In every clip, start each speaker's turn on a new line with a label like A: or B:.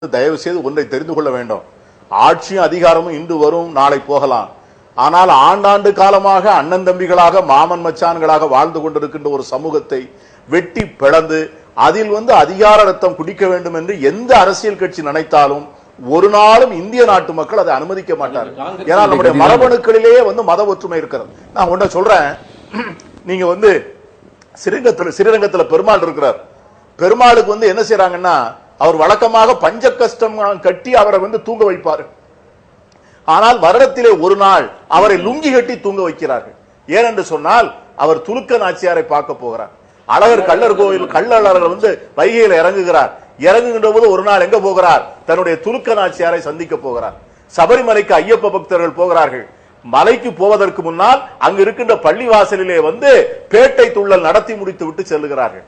A: தயவு செய்து ஒன்றை தெரிந்து கொள்ள வேண்டும். ஆட்சியும் அதிகாரமும் இன்று வரும், நாளை போகலாம். ஆனால் ஆண்டாண்டு காலமாக அண்ணன் தம்பிகளாக மாமன் மச்சான்களாக வாழ்ந்து கொண்டிருக்கின்ற ஒரு சமூகத்தை வெட்டி பிளந்து அதில் அதிகார ரத்தம் குடிக்க வேண்டும் என்று எந்த அரசியல் கட்சி நினைத்தாலும் ஒரு நாளும் இந்திய நாட்டு மக்கள் அதை அனுமதிக்க மாட்டார்கள். ஏன்னா நம்முடைய மரபணுக்களிலேயே மத ஒற்றுமை இருக்கிறது. நான் ஒன்றை சொல்றேன். நீங்க ஸ்ரீரங்கத்துல பெருமாள் இருக்கிறார். பெருமாளுக்கு என்ன செய்யறாங்கன்னா, அவர் வழக்கமாக பஞ்ச கஷ்டம் கட்டி அவரை தூங்க வைப்பார். ஆனால் வருடத்திலே ஒரு நாள் அவரை லுங்கி கட்டி தூங்க வைக்கிறார்கள். ஏனென்று சொன்னால் அவர் துலுக்க நாச்சியாரை பார்க்க போகிறார். அழகர் கள்ளர் கோயில் கள்ளழகர் வைகையில் இறங்குகிறார். இறங்குகின்ற போது ஒரு நாள் எங்க போகிறார்? தன்னுடைய துலுக்க நாச்சியாரை சந்திக்க போகிறார். சபரிமலைக்கு ஐயப்ப பக்தர்கள் போகிறார்கள். மலைக்கு போவதற்கு முன்னால் அங்கு இருக்கின்ற பள்ளிவாசலிலே பேட்டை துள்ளல் நடத்தி முடித்து விட்டு செல்லுகிறார்கள்.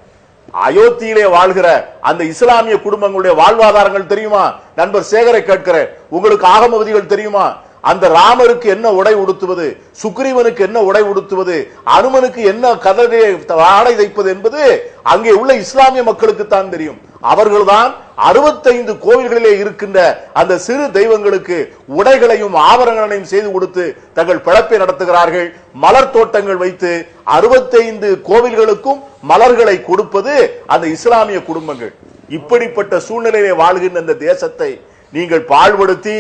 A: அயோத்தியிலே வாழ்கிற அந்த இஸ்லாமிய குடும்பங்களுடைய வாழ்வாதாரங்கள் தெரியுமா? நண்பர் சேகரை கேட்கிறேன், உங்களுக்கு ஆகம விதிகள் தெரியுமா? அந்த ராமருக்கு என்ன உடை உடுத்துவது, சுக்ரீவனுக்கு என்ன உடை உடுத்துவது, அனுமனுக்கு என்ன கதரை ஆடை தைப்பது என்பது அங்கே உள்ள இஸ்லாமிய மக்களுக்கு தான் தெரியும். அவர்கள்தான் 65 கோவில்களிலே இருக்கின்ற அந்த சிறு தெய்வங்களுக்கு உடைகளையும் ஆபரணங்களையும் செய்து கொடுத்து தங்கள் பிழைப்பை நடத்துகிறார்கள். மலர் தோட்டங்கள் வைத்து 65 கோவில்களுக்கும் மலர்களை கொடுப்பது அந்த இஸ்லாமிய குடும்பங்கள். இப்படிப்பட்ட சூழ்நிலையிலே வாழ்கின்ற இந்த தேசத்தை நீங்கள் பாழ்படுத்தி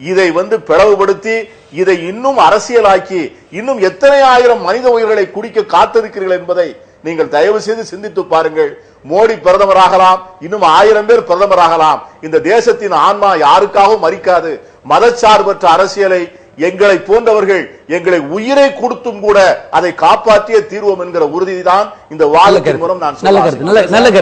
A: இதை பிளவுபடுத்தி இதை இன்னும் அரசியலாக்கி இன்னும் எத்தனை ஆயிரம் மனித உயிர்களை குடிக்க காத்திருக்கிறீர்கள் என்பதை நீங்கள் தயவு செய்து சிந்தித்து பாருங்கள். மோடி பிரதமராகலாம், இன்னும் 1000 பேர் பிரதமராகலாம். இந்த தேசத்தின் ஆன்மா யாருக்காகவும் மறிக்காது. மதச்சார்பற்ற அரசியலை எங்களை போன்றவர்கள் எங்களை உயிரை கொடுத்தும் கூட அதை காப்பாற்றிய தீர்வோம் என்கிற உறுதிதான் இந்த வாதத்தின் மூலம் நான் சொல்ல